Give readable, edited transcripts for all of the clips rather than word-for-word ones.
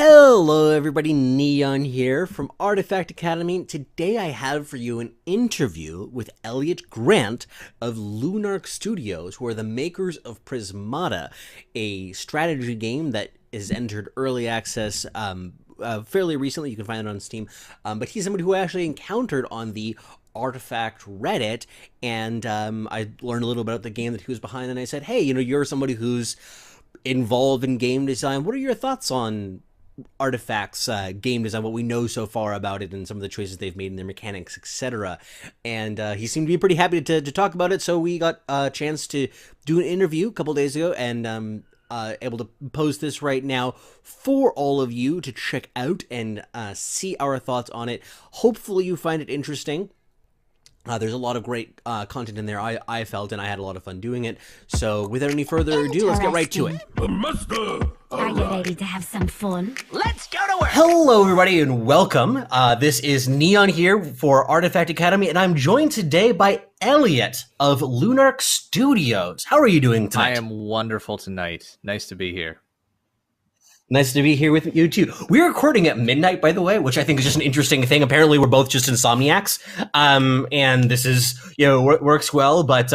Hello everybody, Neon here from Artifact Academy. Today I have for you an interview with Elyot Grant of Lunark Studios, who are the makers of Prismata, a strategy game that has entered early access fairly recently. You can find it on Steam, but he's somebody who I actually encountered on the Artifact Reddit, and I learned a little about the game that he was behind, and I said, hey, you're somebody who's involved in game design. What are your thoughts on Artifact's game design, what we know so far about it, and some of the choices they've made in their mechanics, etc.? And he seemed to be pretty happy to talk about it, so we got a chance to do an interview a couple days ago, and able to post this right now for all of you to check out and see our thoughts on it. Hopefully you find it interesting. There's a lot of great content in there, I felt, and I had a lot of fun doing it. So without any further ado, let's get right to it. The master! Are you ready to have some fun? Let's go to work! Hello everybody and welcome. This is Neon here for Artifact Academy, and I'm joined today by Elyot of Lunark Studios. How are you doing tonight? I am wonderful tonight. Nice to be here. Nice to be here with you too. We're recording at midnight, by the way, which I think is just an interesting thing. Apparently, we're both just insomniacs, and this is works well. But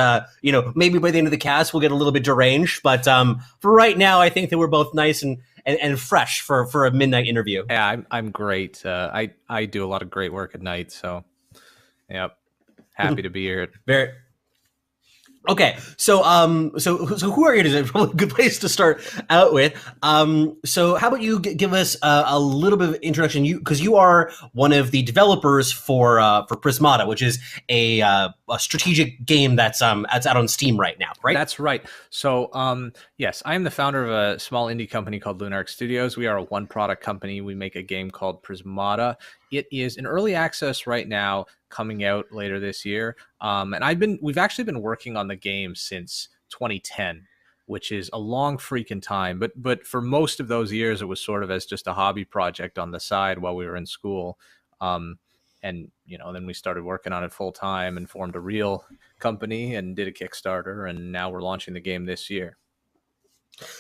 maybe by the end of the cast, we'll get a little bit deranged. But for right now, I think that we're both nice and fresh for a midnight interview. Yeah, I'm great. I do a lot of great work at night, so yep, happy to be here. Very. Okay, so who are you? Is a really good place to start out with. So how about you give us a little bit of introduction? Because you are one of the developers for Prismata, which is a strategic game that's out on Steam right now, right? That's right. So yes, I am the founder of a small indie company called Lunark Studios. We are a one-product company. We make a game called Prismata. It is in early access right now, coming out later this year. And we've actually been working on the game since 2010, which is a long freaking time. But for most of those years, it was sort of as just a hobby project on the side while we were in school. And then we started working on it full time and formed a real company and did a Kickstarter. And now we're launching the game this year.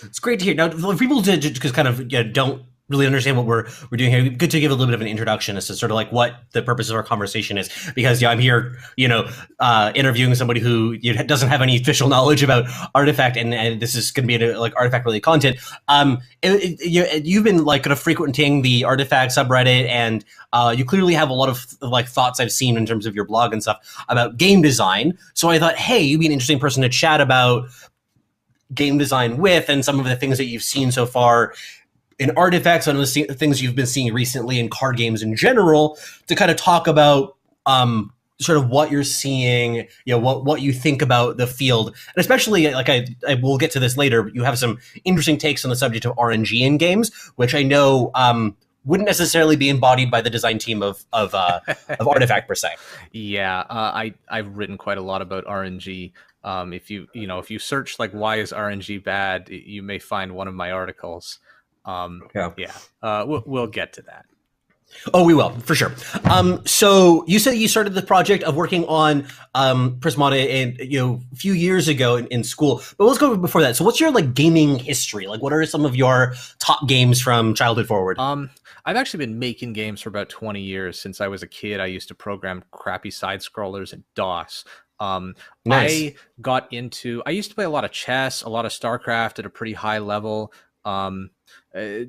It's great to hear. Now, for people to just kind of don't really understand what we're doing here, good to give a little bit of an introduction as to sort of like what the purpose of our conversation is, because I'm here interviewing somebody who doesn't have any official knowledge about Artifact, and this is going to be like Artifact related content. You've been like kind of frequenting the Artifact subreddit, and you clearly have a lot of like thoughts I've seen in terms of your blog and stuff about game design. So I thought, hey, you'd be an interesting person to chat about game design with, and some of the things that you've seen so far in Artifacts, some of the things you've been seeing recently in card games in general, to kind of talk about sort of what you're seeing, what you think about the field. And especially, like I will get to this later, but you have some interesting takes on the subject of RNG in games, which I know wouldn't necessarily be embodied by the design team of Artifact per se. Yeah, I've written quite a lot about RNG. If you search like why is RNG bad, you may find one of my articles. We'll get to that. Oh, we will, for sure. So you said you started the project of working on Prismata a few years ago in school, but let's go before that. So what's your like gaming history? Like, what are some of your top games from childhood forward? I've actually been making games for about 20 years. Since I was a kid, I used to program crappy side scrollers in DOS. Nice. I used to play a lot of chess, a lot of StarCraft at a pretty high level.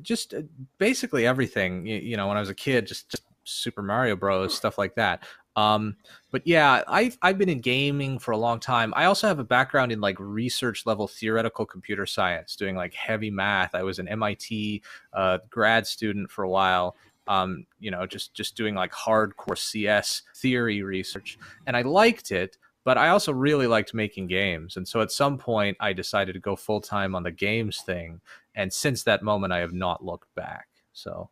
Just basically everything, when I was a kid, just Super Mario Bros, stuff like that. But yeah, I've been in gaming for a long time. I also have a background in like research level theoretical computer science, doing like heavy math. I was an MIT grad student for a while. Just doing like hardcore CS theory research, and I liked it. But I also really liked making games. And so at some point, I decided to go full time on the games thing. And since that moment, I have not looked back. So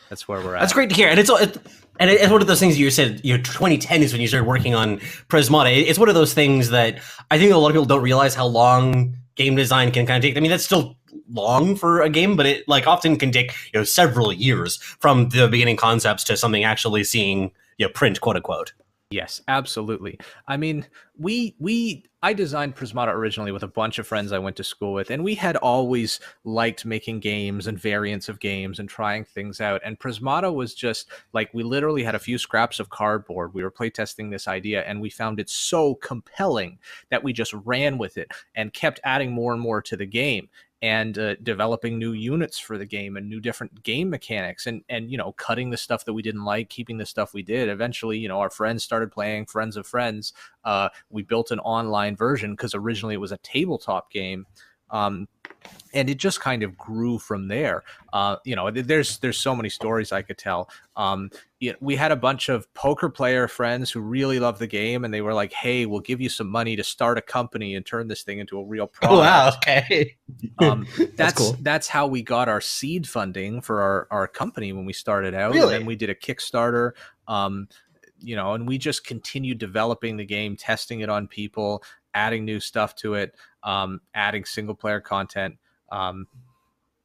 that's where we're at. That's great to hear. And it's one of those things you said, 2010 is when you started working on Prismata. It's one of those things that I think a lot of people don't realize how long game design can kind of take. I mean, that's still long for a game, but it like often can take, several years from the beginning concepts to something actually seeing, print, quote unquote. Yes, absolutely. I mean, I designed Prismata originally with a bunch of friends I went to school with, and we had always liked making games and variants of games and trying things out. And Prismata was just like, we literally had a few scraps of cardboard. We were playtesting this idea, and we found it so compelling that we just ran with it and kept adding more and more to the game, and developing new units for the game and new different game mechanics, and cutting the stuff that we didn't like, keeping the stuff we did. Eventually, our friends started playing, friends of friends. We built an online version because originally it was a tabletop game. And it just kind of grew from there. There's so many stories I could tell. We had a bunch of poker player friends who really loved the game, and they were like, "Hey, we'll give you some money to start a company and turn this thing into a real product." Oh, wow. Okay. That's cool. That's how we got our seed funding for our company when we started out. Really? And then we did a Kickstarter. And we just continued developing the game, testing it on people, adding new stuff to it, adding single player content. And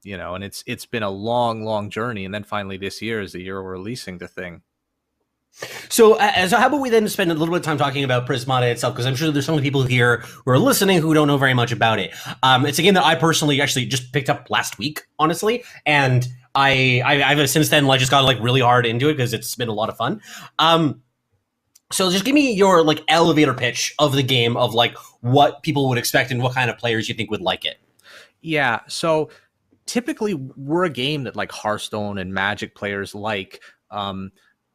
it's been a long journey. And then finally this year is the year we're releasing the thing. So how about we then spend a little bit of time talking about Prismata itself, because I'm sure there's so many people here who are listening who don't know very much about it. It's a game that I personally actually just picked up last week, honestly, and I've since then just got really hard into it because it's been a lot of fun. So just give me your elevator pitch of the game, of what people would expect and what kind of players you think would like it. Yeah, so typically we're a game that Hearthstone and Magic players like.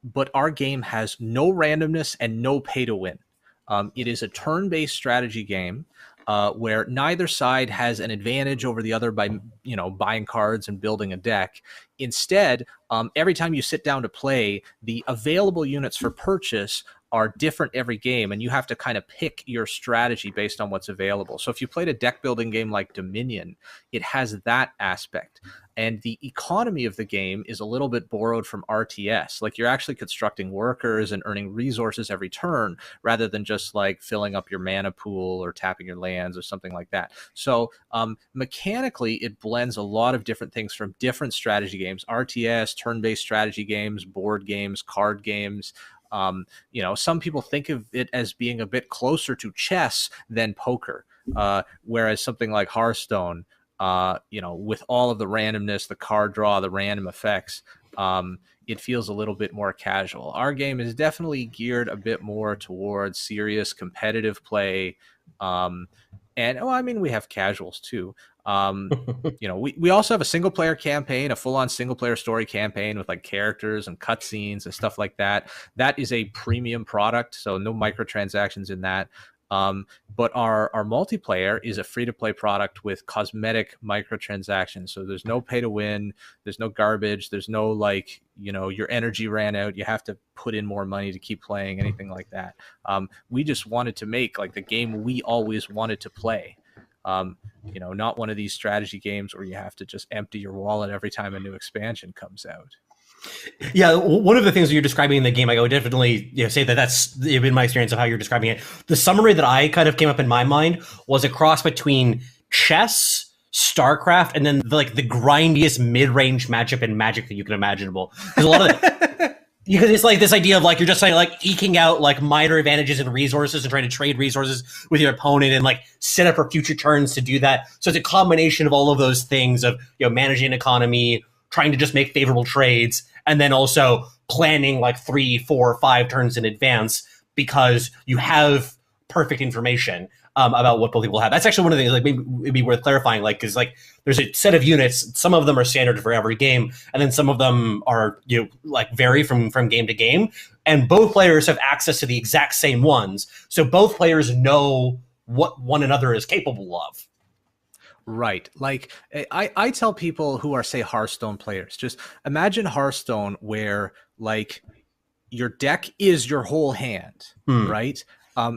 But our game has no randomness and no pay to win. It is a turn-based strategy game where neither side has an advantage over the other by buying cards and building a deck. Instead, every time you sit down to play, the available units for purchase are different every game, and you have to kind of pick your strategy based on what's available. So if you played a deck building game like Dominion, it has that aspect. And the economy of the game is a little bit borrowed from RTS. You're actually constructing workers and earning resources every turn, rather than just filling up your mana pool or tapping your lands or something like that. So mechanically, it blends a lot of different things from different strategy games: RTS, turn-based strategy games, board games, card games. Some people think of it as being a bit closer to chess than poker, whereas something like Hearthstone, with all of the randomness, the card draw, the random effects, it feels a little bit more casual. Our game is definitely geared a bit more towards serious competitive play. We have casuals too. We also have a single player campaign, a full on single player story campaign with characters and cutscenes and stuff like that. That is a premium product, so no microtransactions in that. But our multiplayer is a free-to-play product with cosmetic microtransactions. So there's no pay to win, there's no garbage, there's no your energy ran out, you have to put in more money to keep playing, anything like that. We just wanted to make the game we always wanted to play. Not one of these strategy games where you have to just empty your wallet every time a new expansion comes out. Yeah, one of the things that you're describing in the game, I would definitely say that's been my experience of how you're describing it. The summary that I kind of came up in my mind was a cross between chess, StarCraft, and then the grindiest mid-range matchup in Magic that you can imaginable. Because a lot of because it's this idea of you're just eking out minor advantages and resources and trying to trade resources with your opponent and set up for future turns to do that. So it's a combination of all of those things of managing an economy, trying to just make favorable trades, and then also planning 3, 4, 5 turns in advance because you have perfect information about what both people have. That's actually one of the things maybe it'd be worth clarifying, because there's a set of units. Some of them are standard for every game, and then some of them are vary from game to game. And both players have access to the exact same ones, so both players know what one another is capable of. Right. I tell people who are, say, Hearthstone players, just imagine Hearthstone where your deck is your whole hand, right?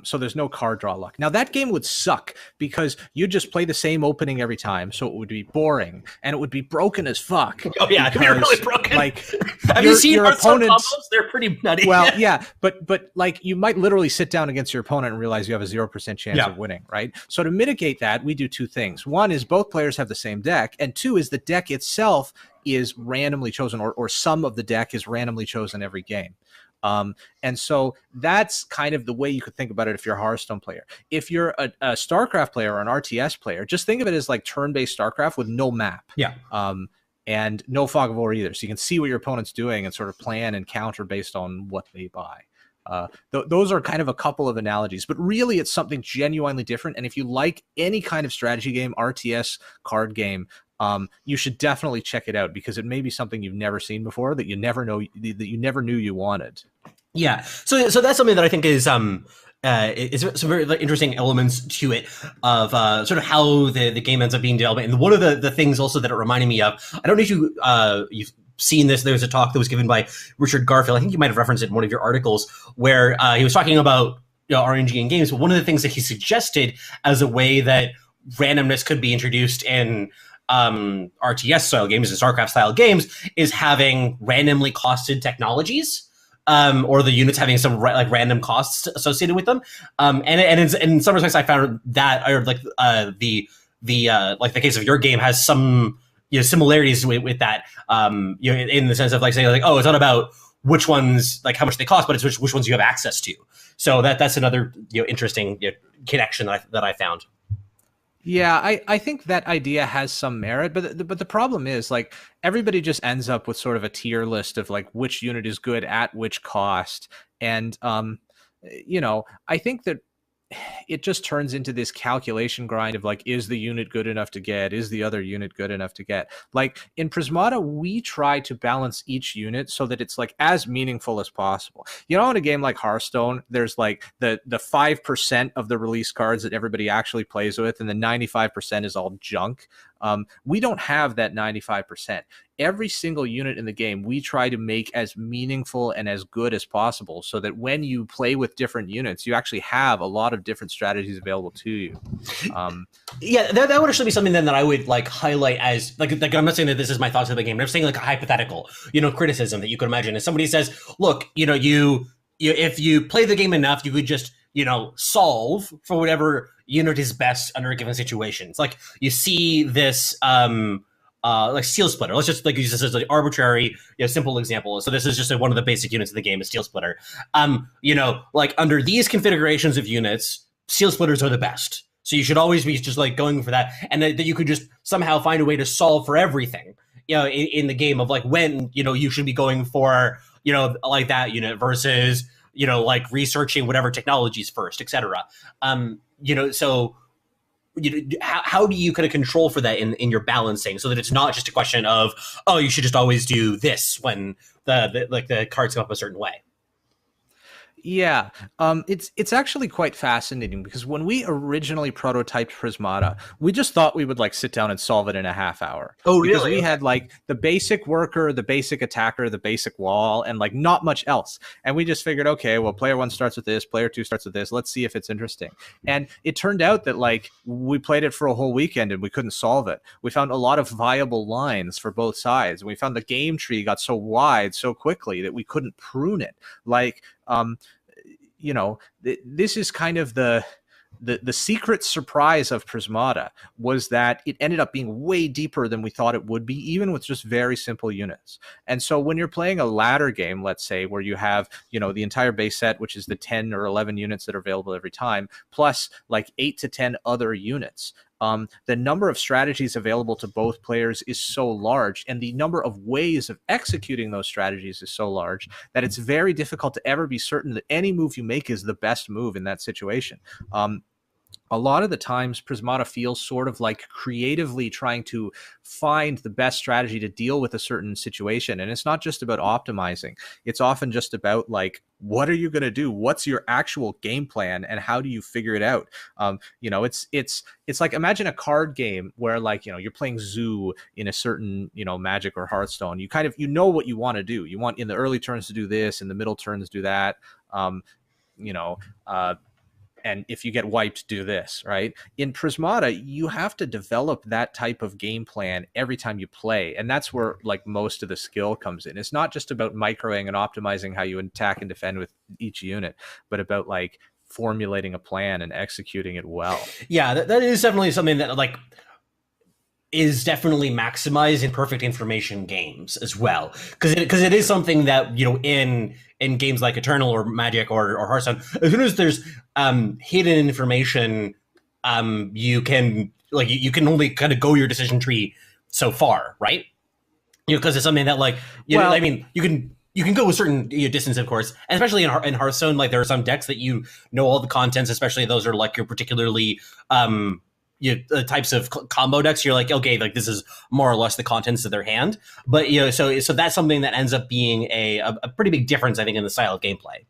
So there's no card draw luck. Now that game would suck because you'd just play the same opening every time. So it would be boring and it would be broken as fuck. Oh yeah, because, it'd be really broken. Have you seen your opponents? They're pretty nutty. Well, yeah, but you might literally sit down against your opponent and realize you have a 0% chance of winning, right? So to mitigate that, we do two things. One is both players have the same deck, and two is the deck itself is randomly chosen, or some of the deck is randomly chosen every game. And so that's kind of the way you could think about it if you're a Hearthstone player. If you're a StarCraft player or an RTS player, just think of it as like turn-based StarCraft with no map. Yeah. And no fog of war either. So you can see what your opponent's doing and sort of plan and counter based on what they buy. Those are kind of a couple of analogies, but really it's something genuinely different. And if you like any kind of strategy game, RTS, card game, you should definitely check it out, because it may be something you've never seen before that you never knew you wanted. Yeah. So that's something that I think is some very interesting elements to it of sort of how the game ends up being developed. And one of the things also that it reminded me of, I don't know if you've seen this. There was a talk that was given by Richard Garfield. I think you might have referenced it in one of your articles, where he was talking about RNG in games. But one of the things that he suggested as a way that randomness could be introduced in RTS style games and StarCraft style games is having randomly costed technologies. Or the units having some random costs associated with them, and in some respects, I found that, or like the case of your game has some similarities with that, in the sense of like saying like, oh, it's not about which ones, like how much they cost, but it's which ones you have access to. So that's another interesting connection that I found. Yeah, I think that idea has some merit, but the problem is like everybody just ends up with sort of a tier list of like which unit is good at which cost. And I think that it just turns into this calculation grind of like, is the unit good enough to get? Is the other unit good enough to get? Like in Prismata, we try to balance each unit so that it's like as meaningful as possible. In a game like Hearthstone, there's like the 5% of the release cards that everybody actually plays with, and the 95% is all junk. We don't have that 95%. Every single unit in the game, we try to make as meaningful and as good as possible, so that when you play with different units, you actually have a lot of different strategies available to you. Yeah, that would actually be something then that I would like highlight as like I'm not saying that this is my thoughts of the game, but I'm saying like a hypothetical, criticism that you could imagine. If somebody says, look, you if you play the game enough, you could just solve for whatever unit is best under a given situation. It's like you see this like Steel Splitter. Let's just like use this as an arbitrary, simple example. So this is just one of the basic units of the game, is Steel Splitter. Like under these configurations of units, Steel Splitters are the best. So you should always be just like going for that, and that you could just somehow find a way to solve for everything, in the game of like when you should be going for like that unit versus like researching whatever technologies first, etc. So how do you kind of control for that in your balancing, so that it's not just a question of, oh, you should just always do this when the cards come up a certain way? Yeah, it's actually quite fascinating, because when we originally prototyped Prismata, we just thought we would like sit down and solve it in a half hour. Oh, really? Because we had like the basic worker, the basic attacker, the basic wall, and like not much else. And we just figured, okay, well, player 1 starts with this, player 2 starts with this. Let's see if it's interesting. And it turned out that like we played it for a whole weekend and we couldn't solve it. We found a lot of viable lines for both sides. We found the game tree got so wide so quickly that we couldn't prune it. Like, this is kind of the secret surprise of Prismata, was that it ended up being way deeper than we thought it would be, even with just very simple units. And so when you're playing a ladder game, let's say, where you have, the entire base set, which is the 10 or 11 units that are available every time, plus like 8 to 10 other units, the number of strategies available to both players is so large, and the number of ways of executing those strategies is so large, that it's very difficult to ever be certain that any move you make is the best move in that situation. A lot of the times Prismata feels sort of like creatively trying to find the best strategy to deal with a certain situation. And it's not just about optimizing. It's often just about like, what are you going to do? What's your actual game plan? And how do you figure it out? It's like, imagine a card game where like, you're playing Zoo in a certain, Magic or Hearthstone. You kind of, what you want to do. You want in the early turns to do this, in the middle turns do that. And if you get wiped, do this, right? In Prismata, you have to develop that type of game plan every time you play. And that's where like most of the skill comes in. It's not just about microing and optimizing how you attack and defend with each unit, but about like formulating a plan and executing it well. Yeah, that is definitely something that like is definitely maximized in perfect information games as well, because it is something that, you know, in games like Eternal or Magic or Hearthstone, as soon as there's hidden information, you can like you can only kind of go your decision tree so far, right? You know, because it's something that, like, you know, I Well, mean, you can go a certain, you know, distance, of course, and especially in Hearthstone, like there are some decks that you know all the contents, especially those are like your particularly you know, the types of combo decks. You're like, okay, like this is more or less the contents of their hand, but you know, so that's something that ends up being a pretty big difference, I think, in the style of gameplay.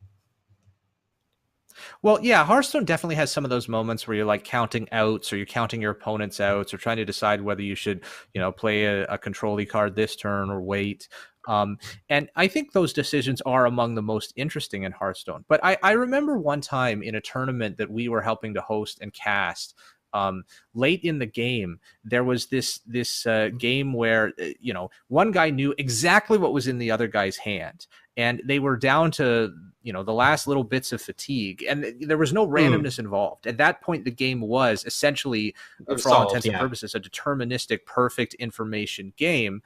Well, yeah, Hearthstone definitely has some of those moments where you're like counting outs or you're counting your opponent's outs or trying to decide whether you should, you know, play a control card this turn or wait. And I think those decisions are among the most interesting in Hearthstone. But I remember one time in a tournament that we were helping to host and cast, late in the game, there was this game where you know, one guy knew exactly what was in the other guy's hand, and they were down to, you know, the last little bits of fatigue, and there was no randomness involved. At that point, the game was essentially, for all Solved, intents and yeah. purposes, a deterministic, perfect information game.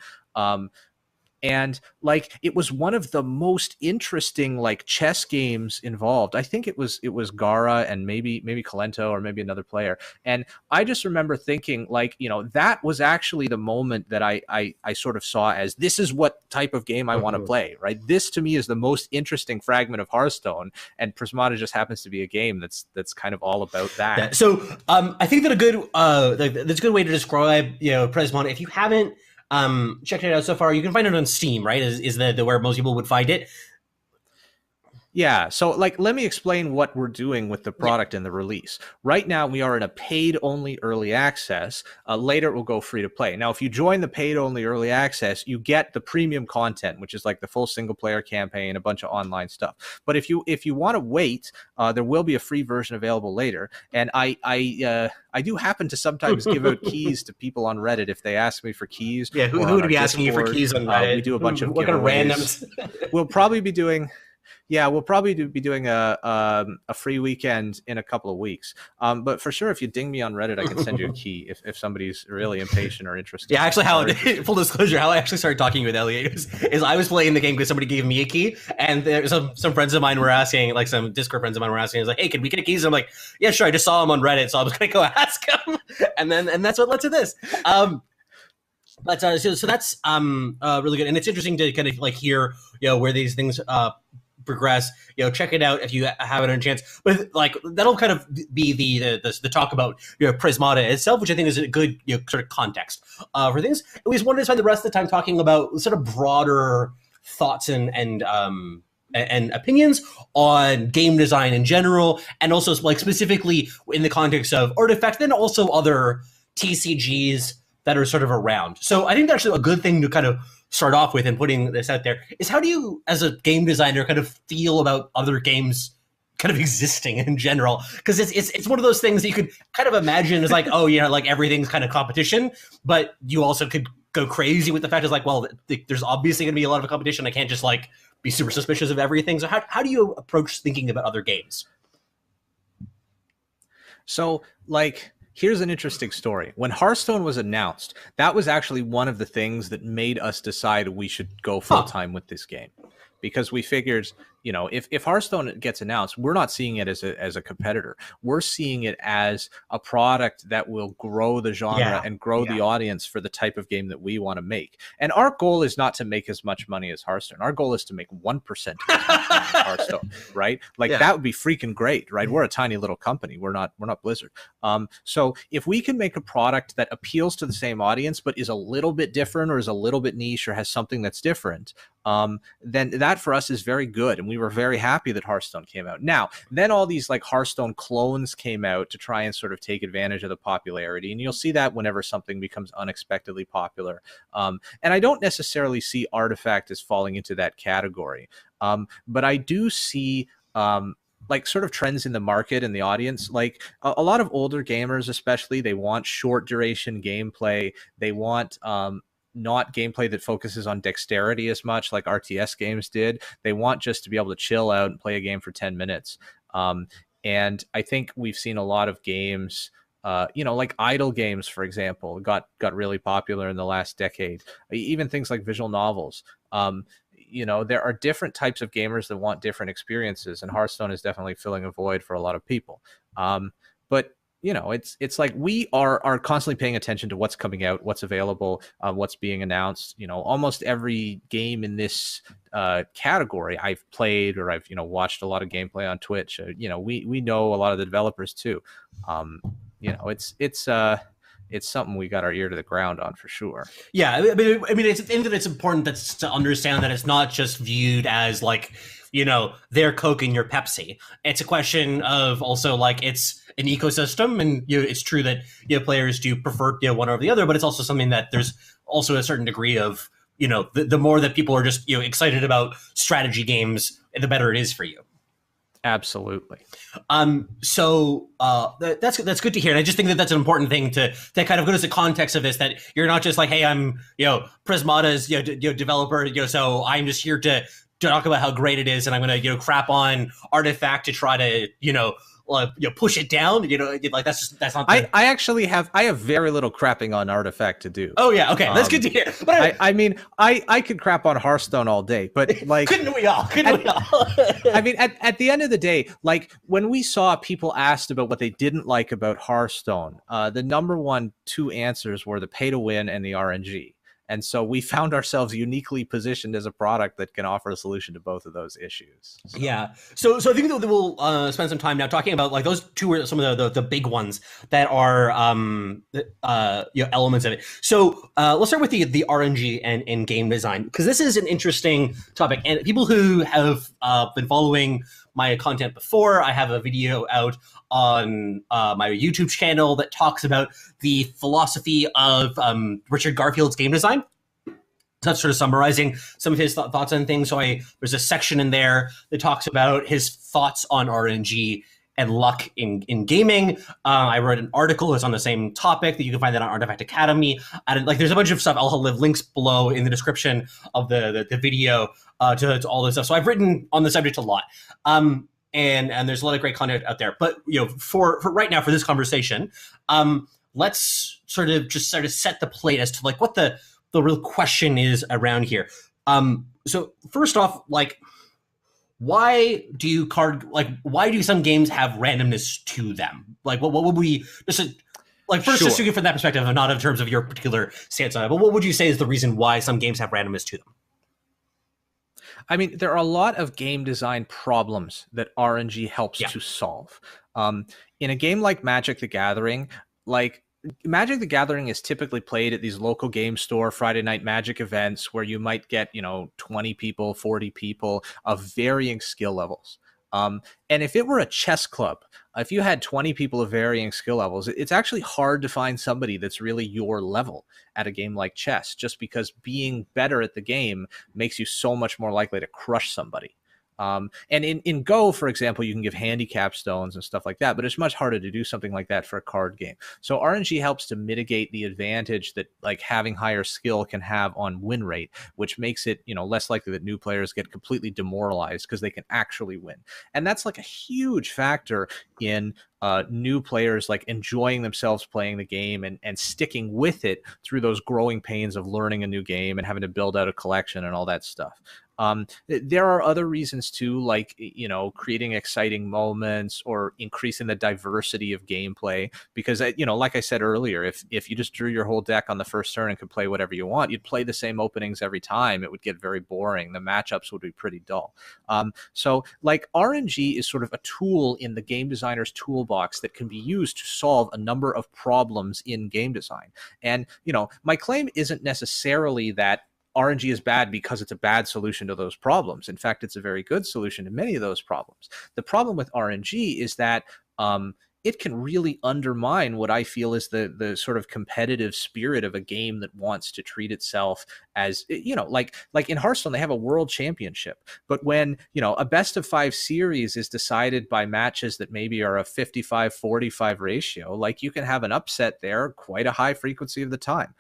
And like it was one of the most interesting like chess games involved. I think it was Gara and maybe Kalento or maybe another player. And I just remember thinking, like, you know, that was actually the moment that I sort of saw as, this is what type of game I want to play, right? This to me is the most interesting fragment of Hearthstone, and Prismata just happens to be a game that's kind of all about that. Yeah. So I think that that's a good way to describe, you know, Prismata. If you haven't checked it out so far, you can find it on Steam, right? Is the where most people would find it. Yeah, so like let me explain what we're doing with the product and the release. Right now, we are in a paid-only early access. Later, it will go free to play. Now, if you join the paid-only early access, you get the premium content, which is like the full single-player campaign, a bunch of online stuff. But if you want to wait, there will be a free version available later. And I do happen to sometimes give out keys to people on Reddit if they ask me for keys. Yeah, who would be asking you for keys on Reddit? We do a bunch of what kind of giveaways. randoms? We'll probably be doing. Yeah, we'll probably be doing a free weekend in a couple of weeks. But for sure, if you ding me on Reddit, I can send you a key if somebody's really impatient or interested. Yeah, actually, full disclosure, how I actually started talking with Elyot is I was playing the game because somebody gave me a key, and there some friends of mine were asking, like some Discord friends of mine were asking, I was like, hey, can we get a keys? And I'm like, yeah, sure. I just saw him on Reddit, so I was gonna go ask him, and that's what led to this. But so that's really good, and it's interesting to kind of like hear, you know, where these things progress. You know, check it out if you have it on a chance. But like that'll kind of be the talk about, you know, Prismata itself, which I think is a good, you know, sort of context for things. We just wanted to spend the rest of the time talking about sort of broader thoughts and opinions on game design in general, and also like specifically in the context of Artifact, then also other TCGs that are sort of around. So I think that's actually a good thing to kind of start off with and putting this out there is, how do you, as a game designer, kind of feel about other games kind of existing in general? Because it's one of those things that you could kind of imagine as like, oh, you know, like everything's kind of competition, but you also could go crazy with the fact is like, well, there's obviously going to be a lot of competition. I can't just like be super suspicious of everything. So how do you approach thinking about other games? So like, here's an interesting story. When Hearthstone was announced, that was actually one of the things that made us decide we should go full-time with this game. Because we figured, you know, if Hearthstone gets announced, we're not seeing it as a competitor. We're seeing it as a product that will grow the genre and grow the audience for the type of game that we want to make. And our goal is not to make as much money as Hearthstone. Our goal is to make 1% as much money as Hearthstone, right? Like that would be freaking great, right? We're a tiny little company. We're not Blizzard. So if we can make a product that appeals to the same audience but is a little bit different or is a little bit niche or has something that's different, then that for us is very good. And we were very happy that Hearthstone came out. Now, then all these like Hearthstone clones came out to try and sort of take advantage of the popularity. And you'll see that whenever something becomes unexpectedly popular. And I don't necessarily see Artifact as falling into that category. But I do see like sort of trends in the market and the audience. Like a lot of older gamers, especially, they want short duration gameplay. They want not gameplay that focuses on dexterity as much like RTS games did. They want just to be able to chill out and play a game for 10 minutes. And I think we've seen a lot of games Like idle games, for example, got really popular in the last decade. Even things like visual novels. There are different types of gamers that want different experiences, and Hearthstone is definitely filling a void for a lot of people. But it's like we are constantly paying attention to what's coming out, what's available, what's being announced. Almost every game in this category I've played, or I've watched a lot of gameplay on Twitch. We know a lot of the developers too. It's something we got our ear to the ground on for sure. Yeah, it's important to understand that it's not just viewed as like, their Coke and your Pepsi. It's a question of also like it's an ecosystem, and it's true that players do prefer one over the other, but it's also something that there's also a certain degree of the more that people are just excited about strategy games, the better it is for you. Absolutely. So that's good to hear. And I just think that that's an important thing to kind of go to the context of this, that you're not just like, hey, I'm, Prismata's, developer, so I'm just here to talk about how great it is. And I'm going to, crap on Artifact to try to, push it down. Like that's not. I have very little crapping on Artifact to do. Oh yeah, okay, that's good to hear. But I could crap on Hearthstone all day, but like, couldn't we all? At the end of the day, like when we saw people asked about what they didn't like about Hearthstone, the number two answers were the pay to win and the RNG. And so we found ourselves uniquely positioned as a product that can offer a solution to both of those issues. So. Yeah. So I think that we'll spend some time now talking about like those two are some of the big ones that are elements of it. So let's start with the RNG and game design, because this is an interesting topic, and people who have been following my content before, I have a video out on my YouTube channel that talks about the philosophy of Richard Garfield's game design. So that's sort of summarizing some of his thoughts on things. So there's a section in there that talks about his thoughts on RNG and luck in gaming. I wrote an article that's on the same topic that you can find that on Artifact Academy. And there's a bunch of stuff. I'll leave links below in the description of the video to all this stuff. So I've written on the subject a lot. And there's a lot of great content out there. But for right now, for this conversation, let's sort of set the plate as to like what the real question is around here. So first off, like, why do some games have randomness to them? Like, what would we just just looking from that perspective, and not in terms of your particular stance on it, but what would you say is the reason why some games have randomness to them? I mean, there are a lot of game design problems that RNG helps to solve. In a game like Magic the Gathering, Magic the Gathering is typically played at these local game store Friday night Magic events where you might get, 20 people, 40 people of varying skill levels. And if it were a chess club, if you had 20 people of varying skill levels, it's actually hard to find somebody that's really your level at a game like chess, just because being better at the game makes you so much more likely to crush somebody. And in Go, for example, you can give handicap stones and stuff like that, but it's much harder to do something like that for a card game. So RNG helps to mitigate the advantage that like having higher skill can have on win rate, which makes it, less likely that new players get completely demoralized because they can actually win. And that's like a huge factor in new players like enjoying themselves playing the game and sticking with it through those growing pains of learning a new game and having to build out a collection and all that stuff. There are other reasons too, like, creating exciting moments or increasing the diversity of gameplay, because, like I said earlier, if you just drew your whole deck on the first turn and could play whatever you want, you'd play the same openings every time. It would get very boring. The matchups would be pretty dull. So like RNG is sort of a tool in the game designer's toolbox that can be used to solve a number of problems in game design. And, my claim isn't necessarily that RNG is bad because it's a bad solution to those problems. In fact, it's a very good solution to many of those problems. The problem with RNG is that it can really undermine what I feel is the sort of competitive spirit of a game that wants to treat itself as, like in Hearthstone, they have a world championship. But when, a best of 5 series is decided by matches that maybe are a 55-45 ratio, like you can have an upset there quite a high frequency of the time.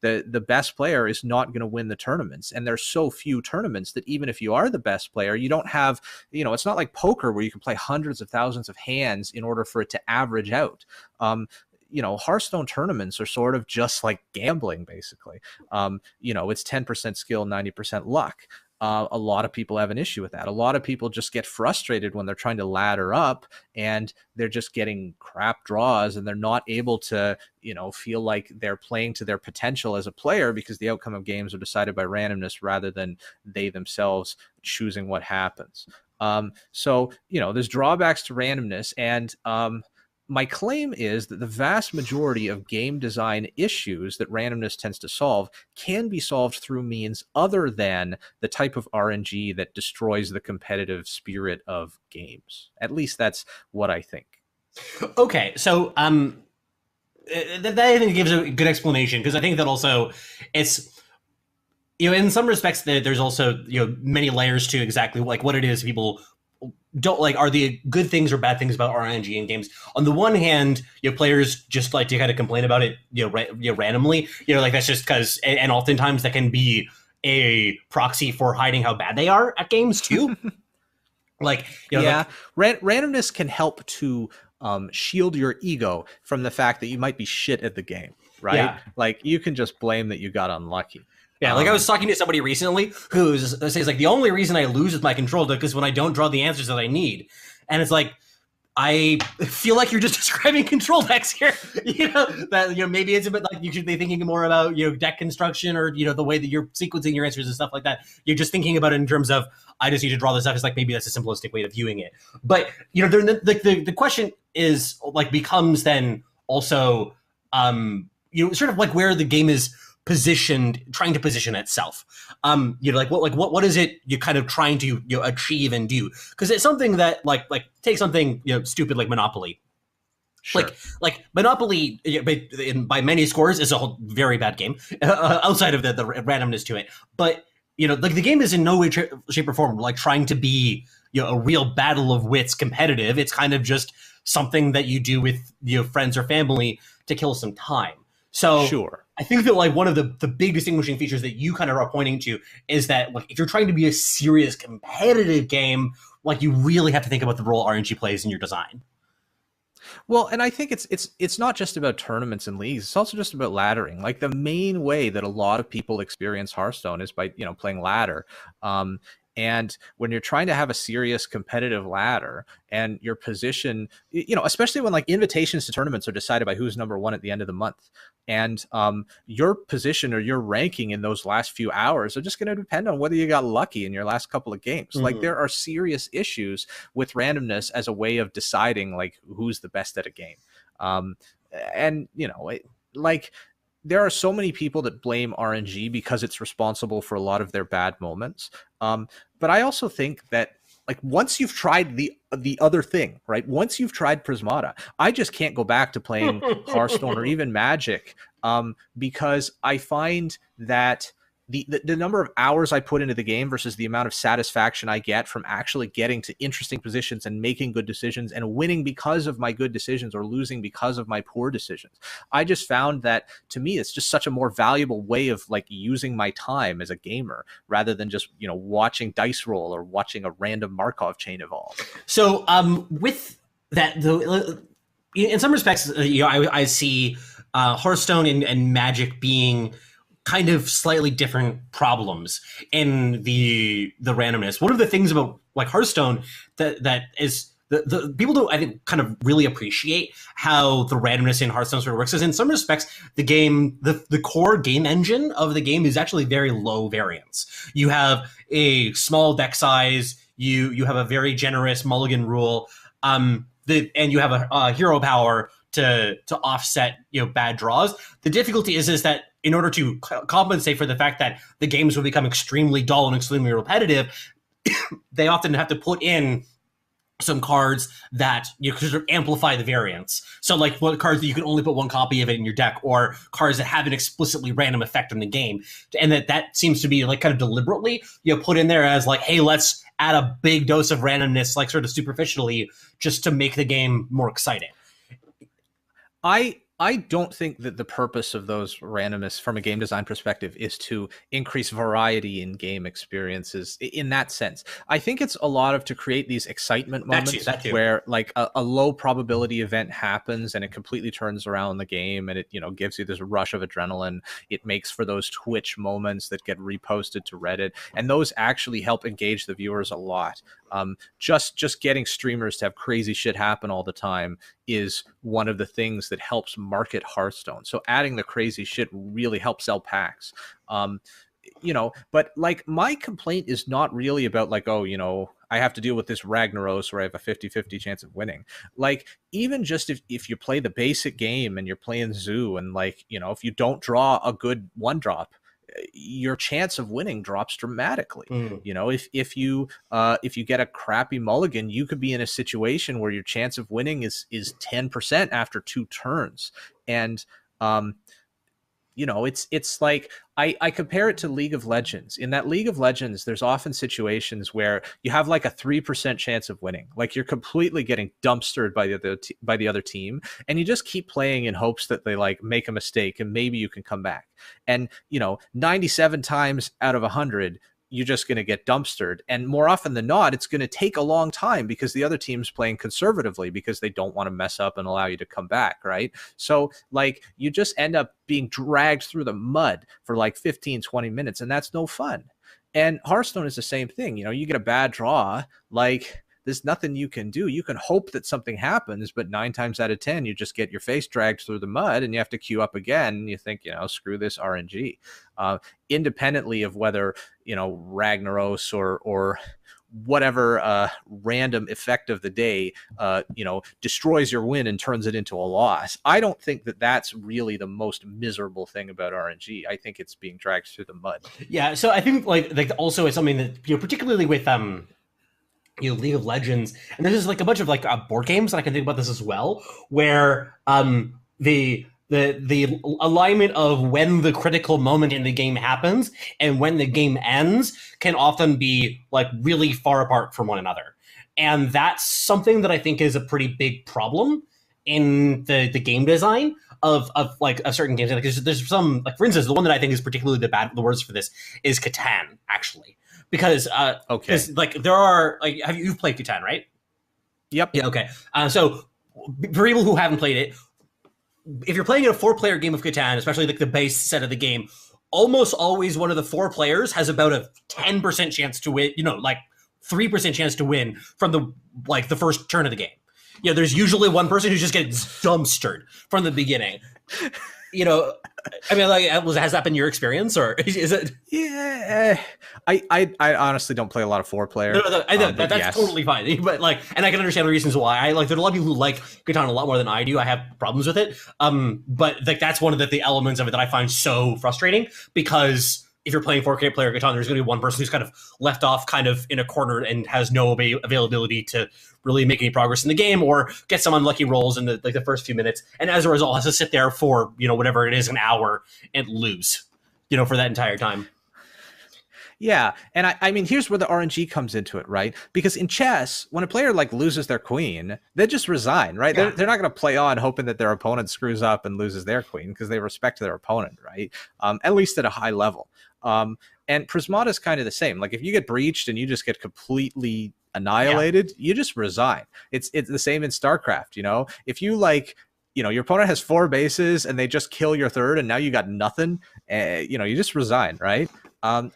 The best player is not going to win the tournaments. And there's so few tournaments that even if you are the best player, you don't have, it's not like poker where you can play hundreds of thousands of hands in order for for it to average out. Hearthstone tournaments are sort of just like gambling, basically. It's 10% skill, 90% luck. A lot of people have an issue with that. A lot of people just get frustrated when they're trying to ladder up and they're just getting crap draws and they're not able to, feel like they're playing to their potential as a player because the outcome of games are decided by randomness rather than they themselves choosing what happens. There's drawbacks to randomness, and my claim is that the vast majority of game design issues that randomness tends to solve can be solved through means other than the type of RNG that destroys the competitive spirit of games. At least that's what I think. Okay, so that I think gives a good explanation, because I think that also it's, in some respects there's also many layers to exactly like what it is people don't like. Are the good things or bad things about RNG in games? On the one hand, players just like to kind of complain about it, randomly. Like that's just because, and oftentimes that can be a proxy for hiding how bad they are at games too. Randomness can help to shield your ego from the fact that you might be shit at the game, right? Yeah. Like you can just blame that you got unlucky. Yeah, like I was talking to somebody recently who says like the only reason I lose with my control deck is when I don't draw the answers that I need, and it's like I feel like you're just describing control decks here. Maybe it's a bit like you should be thinking more about deck construction or the way that you're sequencing your answers and stuff like that. You're just thinking about it in terms of I just need to draw this stuff. It's like maybe that's a simplistic way of viewing it. But the question is like becomes then also sort of like where the game is trying to position itself. What is it you're kind of trying to achieve and do? Because it's something that like take something stupid like Monopoly. Sure. Like Monopoly by many scores is a whole very bad game outside of the randomness to it. But like the game is in no way, shape, or form like trying to be a real battle of wits competitive. It's kind of just something that you do with friends or family to kill some time. So sure. I think that like one of the big distinguishing features that you kind of are pointing to is that like if you're trying to be a serious competitive game, like you really have to think about the role RNG plays in your design. Well, and I think it's not just about tournaments and leagues. It's also just about laddering. Like the main way that a lot of people experience Hearthstone is by playing ladder. And when you're trying to have a serious competitive ladder and your position, especially when like invitations to tournaments are decided by who's number one at the end of the month, and your position or your ranking in those last few hours are just going to depend on whether you got lucky in your last couple of games. Mm-hmm. Like there are serious issues with randomness as a way of deciding like who's the best at a game. There are so many people that blame RNG because it's responsible for a lot of their bad moments. But I also think that like once you've tried the other thing, right? Once you've tried Prismata, I just can't go back to playing Hearthstone or even Magic because I find that the number of hours I put into the game versus the amount of satisfaction I get from actually getting to interesting positions and making good decisions and winning because of my good decisions or losing because of my poor decisions. I just found that to me, it's just such a more valuable way of like using my time as a gamer rather than just, watching dice roll or watching a random Markov chain evolve. So with that, though, in some respects, I see Hearthstone and Magic being kind of slightly different problems in the randomness. One of the things about like Hearthstone that is the people don't, I think, kind of really appreciate how the randomness in Hearthstone sort of works is in some respects the game, the core game engine of the game is actually very low variance. You have a small deck size, you have a very generous mulligan rule, and you have a hero power to offset bad draws. The difficulty is that in order to compensate for the fact that the games will become extremely dull and extremely repetitive, they often have to put in some cards that sort of amplify the variance. So like what cards that you can only put one copy of it in your deck, or cards that have an explicitly random effect on the game. And that seems to be like kind of deliberately put in there as like, hey, let's add a big dose of randomness, like sort of superficially, just to make the game more exciting. I don't think that the purpose of those randomness from a game design perspective is to increase variety in game experiences in that sense. I think it's a lot of to create these excitement moments That too. where like a low probability event happens and it completely turns around the game, and it, you know, gives you this rush of adrenaline. It makes for those Twitch moments that get reposted to Reddit, and those actually help engage the viewers a lot. Just getting streamers to have crazy shit happen all the time is one of the things that helps market Hearthstone. So adding the crazy shit really helps sell packs. You know, but like my complaint is not really about like, oh, you know, I have to deal with this Ragnaros where I have a 50-50 chance of winning. Like, even just if you play the basic game and you're playing Zoo, and like, you know, if you don't draw a good one drop, your chance of winning drops dramatically. You know, if you get a crappy mulligan, you could be in a situation where your chance of winning is 10% after 2 turns. And you know, it's like I compare it to League of Legends. In that League of Legends, there's often situations where you have like a 3% chance of winning. Like you're completely getting dumpstered by the other team, and you just keep playing in hopes that they like make a mistake and maybe you can come back. And, you know, 97 times out of 100, you're just going to get dumpstered. And more often than not, it's going to take a long time because the other team's playing conservatively because they don't want to mess up and allow you to come back, right? So like you just end up being dragged through the mud for like 15, 20 minutes, and that's no fun. And Hearthstone is the same thing. You know, you get a bad draw, like there's nothing you can do. You can hope that something happens, but 9 times out of 10, you just get your face dragged through the mud and you have to queue up again. And you think, you know, screw this RNG. Independently of whether, you know, Ragnaros or whatever random effect of the day, you know, destroys your win and turns it into a loss. I don't think that that's really the most miserable thing about RNG. I think it's being dragged through the mud. Yeah, so I think like also it's something that, you know, particularly with you know, League of Legends, and there's like a bunch of like board games, and I can think about this as well, where the alignment of when the critical moment in the game happens and when the game ends can often be like really far apart from one another, and that's something that I think is a pretty big problem in the game design of like a certain games. Like there's some, like for instance, the one that I think is particularly the worst for this is Catan, actually. Because okay, like there are like you've played Catan, right? Yep. Yeah. Okay. So for people who haven't played it, if you're playing a 4-player game of Catan, especially like the base set of the game, almost always one of the 4 players has about a 10% chance to win. You know, like 3% chance to win from the first turn of the game. You know, there's usually one person who just gets dumpstered from the beginning. You know, I mean, like, has that been your experience, or is it? Yeah, I honestly don't play a lot of 4-player. No, I know that's yes. totally fine. But like, and I can understand the reasons why. I like. There's a lot of people who like Catan a lot more than I do. I have problems with it. But like that's one of the elements of it that I find so frustrating, because if you're playing 4K player Catan, there's going to be one person who's kind of left off kind of in a corner and has no availability to really make any progress in the game, or get some unlucky rolls in the first few minutes, and as a result has to sit there for, you know, whatever it is, an hour, and lose, you know, for that entire time. Yeah, and I mean, here's where the RNG comes into it, right? Because in chess, when a player like loses their queen, they just resign, right? Yeah. They're not going to play on hoping that their opponent screws up and loses their queen, because they respect their opponent, right? At least at a high level. And Prismata is kind of the same. Like if you get breached and you just get completely annihilated, you just resign. It's the same in StarCraft, you know? If you like, you know, your opponent has 4 bases and they just kill your 3rd and now you got nothing, you know, you just resign, right?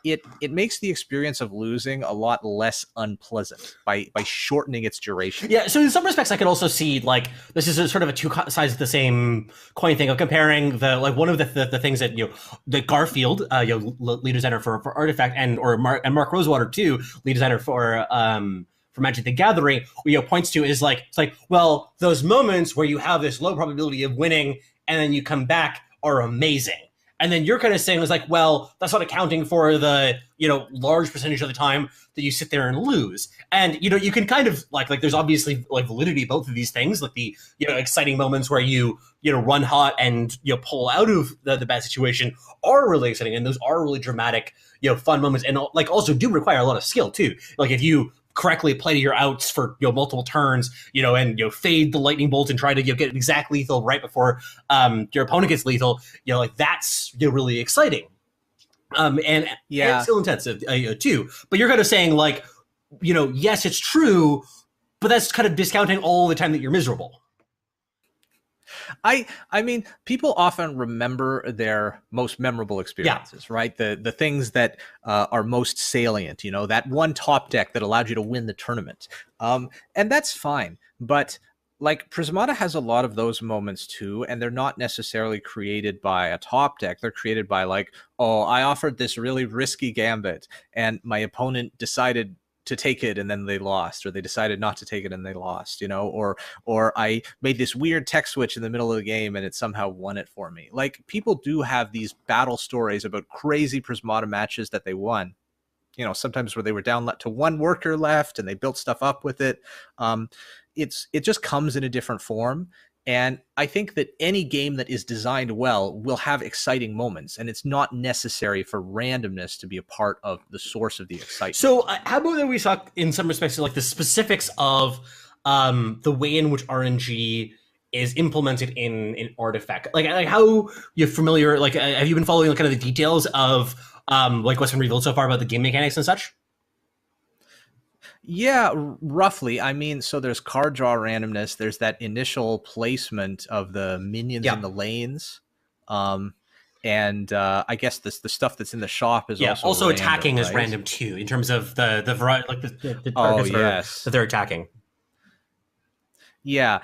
It makes the experience of losing a lot less unpleasant by shortening its duration. Yeah, so in some respects, I could also see like this is a sort of a 2 sides of the same coin thing of comparing the like one of the things that, you know, the Garfield, you know, lead designer for Artifact, and Mark Rosewater too, lead designer for Magic the Gathering, you know, points to is like, it's like, well, those moments where you have this low probability of winning and then you come back are amazing. And then you're kind of saying, it's like, well, that's not accounting for the, you know, large percentage of the time that you sit there and lose. And, you know, you can kind of like there's obviously like validity both of these things, like the, you know, exciting moments where you know, run hot and, you know, pull out of the bad situation are really exciting. And those are really dramatic, you know, fun moments, and like also do require a lot of skill too. Like if you correctly play your outs for multiple turns, and fade the lightning bolt and try to get exact lethal right before your opponent gets lethal, like that's really exciting. And skill intensive too. But you're kind of saying like, yes, it's true, but that's kind of discounting all the time that you're miserable. I mean, people often remember their most memorable experiences, right? The things that are most salient, that one top deck that allowed you to win the tournament. And that's fine. But like Prismata has a lot of those moments too, and they're not necessarily created by a top deck. They're created by like, oh, I offered this really risky gambit and my opponent decided to take it and then they lost, or they decided not to take it and they lost, or I made this weird tech switch in the middle of the game and it somehow won it for me. Like, people do have these battle stories about crazy Prismata matches that they won, sometimes where they were down to one worker left and they built stuff up with it. It just comes in a different form. And I think that any game that is designed well will have exciting moments, and it's not necessary for randomness to be a part of the source of the excitement. So how about that we talk in some respects like the specifics of the way in which RNG is implemented in Artifact? Like how you're familiar, like have you been following kind of the details of like what's been revealed so far about the game mechanics and such? Yeah, roughly. I mean, so there's card draw randomness. There's that initial placement of the minions in the lanes. And I guess the stuff that's in the shop is also random, attacking right? is random too, in terms of the variety, like the targets that they're attacking. Yeah.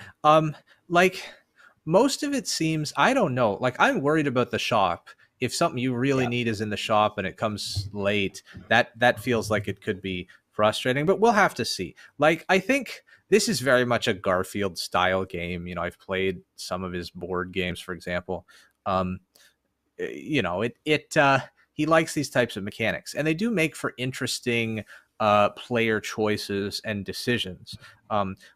Like most of it seems, I don't know, like I'm worried about the shop. If something you really need is in the shop and it comes late, that feels like it could be frustrating, but we'll have to see. Like, I think this is very much a Garfield style game. I've played some of his board games, for example. He likes these types of mechanics, and they do make for interesting player choices and decisions.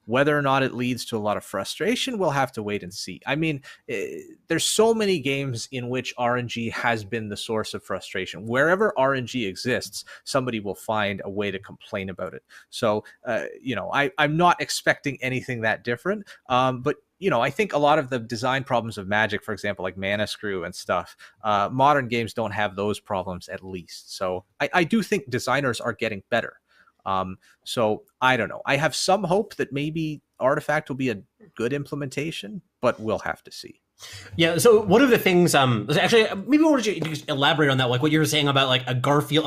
Whether or not it leads to a lot of frustration, we'll have to wait and see. I mean, there's so many games in which RNG has been the source of frustration. Wherever RNG exists, somebody will find a way to complain about it. So, I'm not expecting anything that different. But I think a lot of the design problems of Magic, for example, like Mana Screw and stuff, modern games don't have those problems, at least. So I do think designers are getting better. So I don't know. I have some hope that maybe Artifact will be a good implementation, but we'll have to see. Yeah. So one of the things, actually, maybe why don't you just elaborate on that? Like what you were saying about like a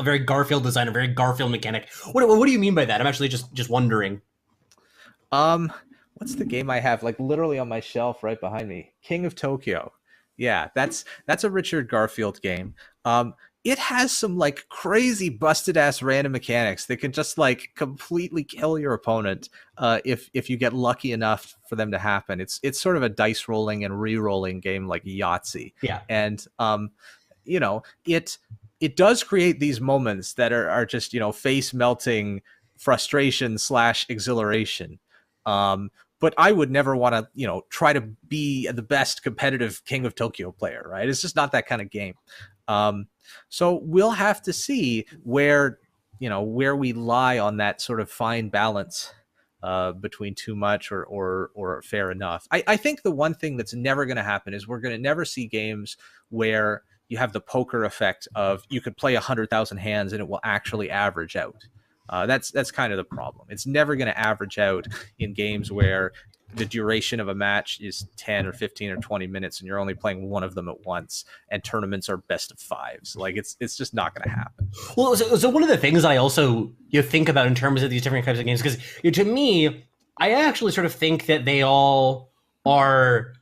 very Garfield design, a very Garfield mechanic. What do you mean by that? I'm actually just wondering. What's the game I have like literally on my shelf right behind me? King of Tokyo. Yeah, that's a Richard Garfield game. It has some like crazy busted ass random mechanics that can just like completely kill your opponent if you get lucky enough for them to happen. It's sort of a dice rolling and re-rolling game like Yahtzee. Yeah. And it does create these moments that are just, face melting frustration / exhilaration. But I would never want to, try to be the best competitive King of Tokyo player, right? It's just not that kind of game. So we'll have to see where we lie on that sort of fine balance between too much or fair enough. I think the one thing that's never going to happen is we're going to never see games where you have the poker effect of you could play 100,000 hands and it will actually average out. That's kind of the problem. It's never going to average out in games where the duration of a match is 10 or 15 or 20 minutes and you're only playing one of them at once, and tournaments are best of fives. Like it's just not going to happen. Well, so one of the things I also think about in terms of these different types of games, because to me, I actually sort of think that they all are